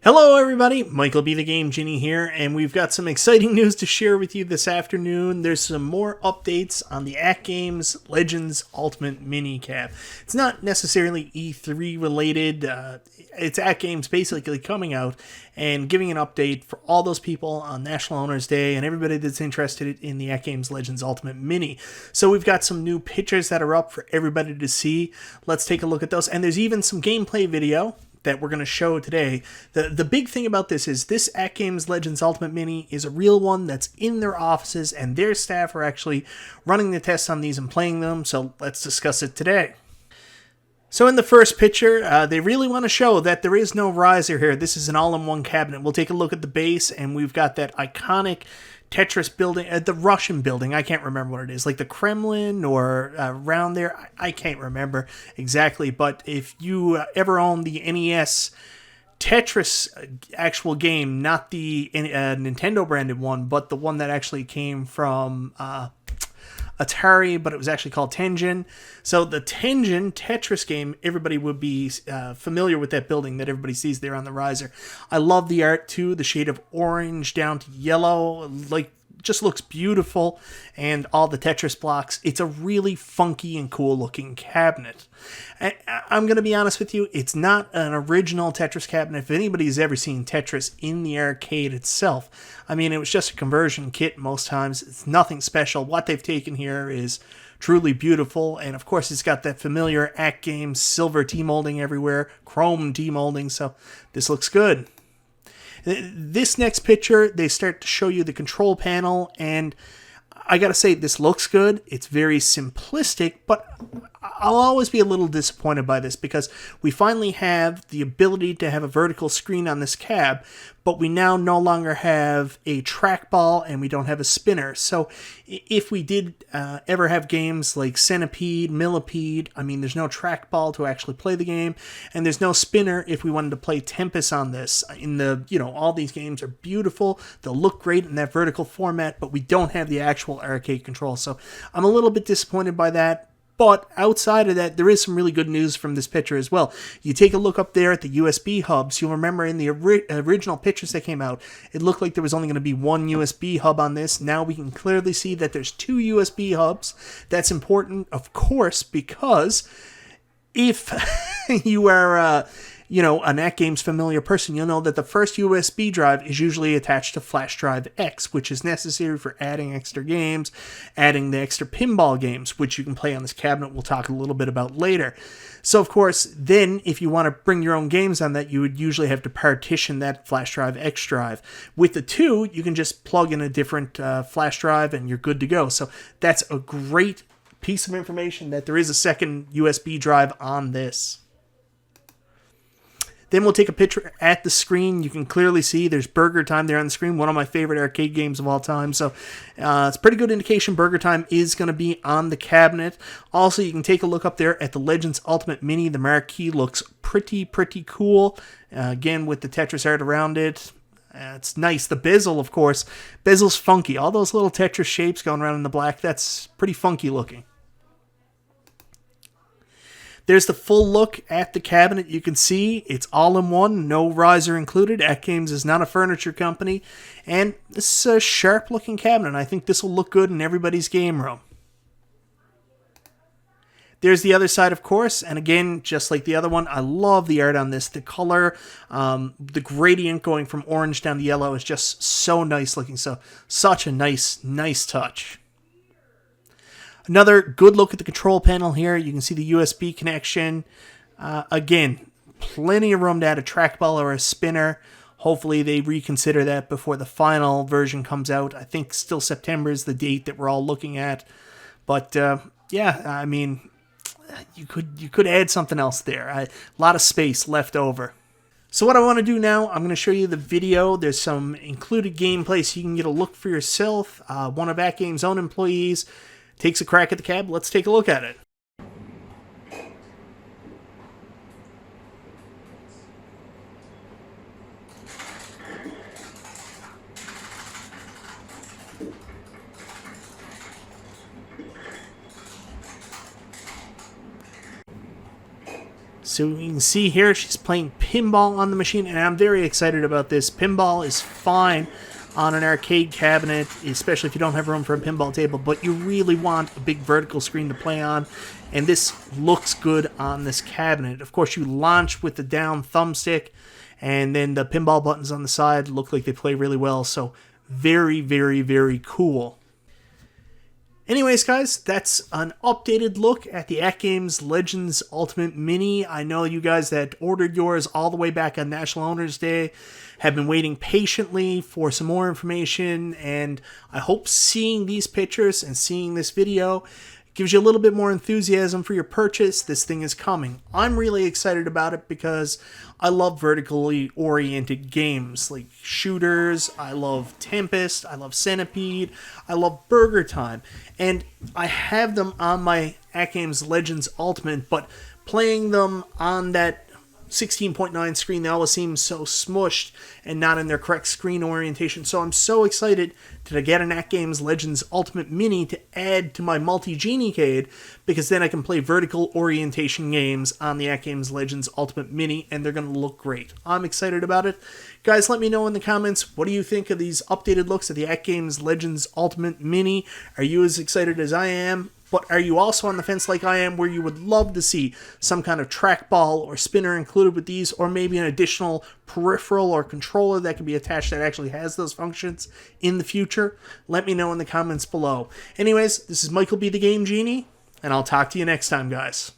Hello everybody, Michael B. the Game Genie here, and we've got some exciting news to share with you this afternoon. There's some more updates on the AtGames Legends Ultimate Mini cap. It's not necessarily E3 related, it's AtGames basically coming out and giving an update for all those people on National Owners Day and everybody that's interested in the AtGames Legends Ultimate Mini. So we've got some new pictures that are up for everybody to see. Let's take a look at those, and there's even some gameplay video that we're going to show today. The big thing about this is this AtGames Legends Ultimate Mini is a real one that's in their offices, and their staff are actually running the tests on these and playing them, so let's discuss it today. So in the first picture, they really want to show that there is no riser here. This is an all-in-one cabinet. We'll take a look at the base, and we've got that iconic Tetris building, the Russian building, I can't remember what it is, like the Kremlin or around there, I can't remember exactly, but if you ever own the NES Tetris actual game, not the Nintendo branded one, but the one that actually came from Atari, but it was actually called Tengen. So the Tengen Tetris game, everybody would be familiar with that building that everybody sees there on the riser. I love the art too, the shade of orange down to yellow, like just looks beautiful, and all the Tetris blocks. It's a really funky and cool looking cabinet. I'm going to be honest with you, it's not an original Tetris cabinet. If anybody's ever seen Tetris in the arcade itself, I mean, it was just a conversion kit most times. It's nothing special. What they've taken here is truly beautiful, and of course it's got that familiar AtGames silver T-molding everywhere, chrome T-molding, so this looks good. This next picture, they start to show you the control panel, and I gotta say, this looks good. It's very simplistic, but I'll always be a little disappointed by this because we finally have the ability to have a vertical screen on this cab, but we now no longer have a trackball and we don't have a spinner. So if we did ever have games like Centipede, Millipede, I mean, there's no trackball to actually play the game, and there's no spinner if we wanted to play Tempest on this. All these games are beautiful. They'll look great in that vertical format, but we don't have the actual arcade control. So I'm a little bit disappointed by that. But outside of that, there is some really good news from this picture as well. You take a look up there at the USB hubs. You'll remember in the original pictures that came out, it looked like there was only going to be one USB hub on this. Now we can clearly see that there's two USB hubs. That's important, of course, because if you are an AtGames familiar person, you'll know that the first USB drive is usually attached to flash drive X, which is necessary for adding extra games, adding the extra pinball games, which you can play on this cabinet. We'll talk a little bit about later. So, of course, then if you want to bring your own games on that, you would usually have to partition that flash drive X drive. With the two, you can just plug in a different flash drive and you're good to go. So that's a great piece of information that there is a second USB drive on this. Then we'll take a picture at the screen. You can clearly see there's Burger Time there on the screen, one of my favorite arcade games of all time. So it's a pretty good indication Burger Time is going to be on the cabinet. Also, you can take a look up there at the Legends Ultimate Mini. The marquee looks pretty cool. Again, with the Tetris art around it. It's nice. The bezel, of course. Bezel's funky. All those little Tetris shapes going around in the black, that's pretty funky looking. There's the full look at the cabinet. You can see it's all in one, no riser included. AtGames is not a furniture company, and this is a sharp looking cabinet. I think this will look good in everybody's game room. There's the other side, of course, and again, just like the other one, I love the art on this. The color, the gradient going from orange down to yellow is just so nice looking. So such a nice touch. Another good look at the control panel here. You can see the USB connection. Again, plenty of room to add a trackball or a spinner. Hopefully they reconsider that before the final version comes out. I think still September is the date that we're all looking at. But yeah, I mean, you could add something else there. A lot of space left over. So what I want to do now, I'm going to show you the video. There's some included gameplay so you can get a look for yourself. One of AtGames' own employees takes a crack at the cab. Let's take a look at it. So you can see here she's playing pinball on the machine, and I'm very excited about this. Pinball is fine on an arcade cabinet, especially if you don't have room for a pinball table, but you really want a big vertical screen to play on, and this looks good on this cabinet. Of course, you launch with the down thumbstick, and then the pinball buttons on the side look like they play really well, so very, very, very cool. Anyways, guys, that's an updated look at the AtGames Legends Ultimate Mini. I know you guys that ordered yours all the way back on National Owners Day have been waiting patiently for some more information, and I hope seeing these pictures and seeing this video gives you a little bit more enthusiasm for your purchase. This thing is coming. I'm really excited about it because I love vertically oriented games like shooters. I love Tempest. I love Centipede. I love Burger Time. And I have them on my AtGames Legends Ultimate, but playing them on that 16.9 screen, they always seem so smushed and not in their correct screen orientation. So I'm so excited to get an AtGames Legends Ultimate Mini to add to my multi-Genie-cade, because then I can play vertical orientation games on the AtGames Legends Ultimate Mini, and they're going to look great. I'm excited about it. Guys, let me know in the comments, what do you think of these updated looks at the AtGames Legends Ultimate Mini? Are you as excited as I am? But are you also on the fence like I am, where you would love to see some kind of trackball or spinner included with these, or maybe an additional peripheral or controller that can be attached that actually has those functions in the future? Let me know in the comments below. Anyways, this is Michael B. the Game Genie, and I'll talk to you next time, guys.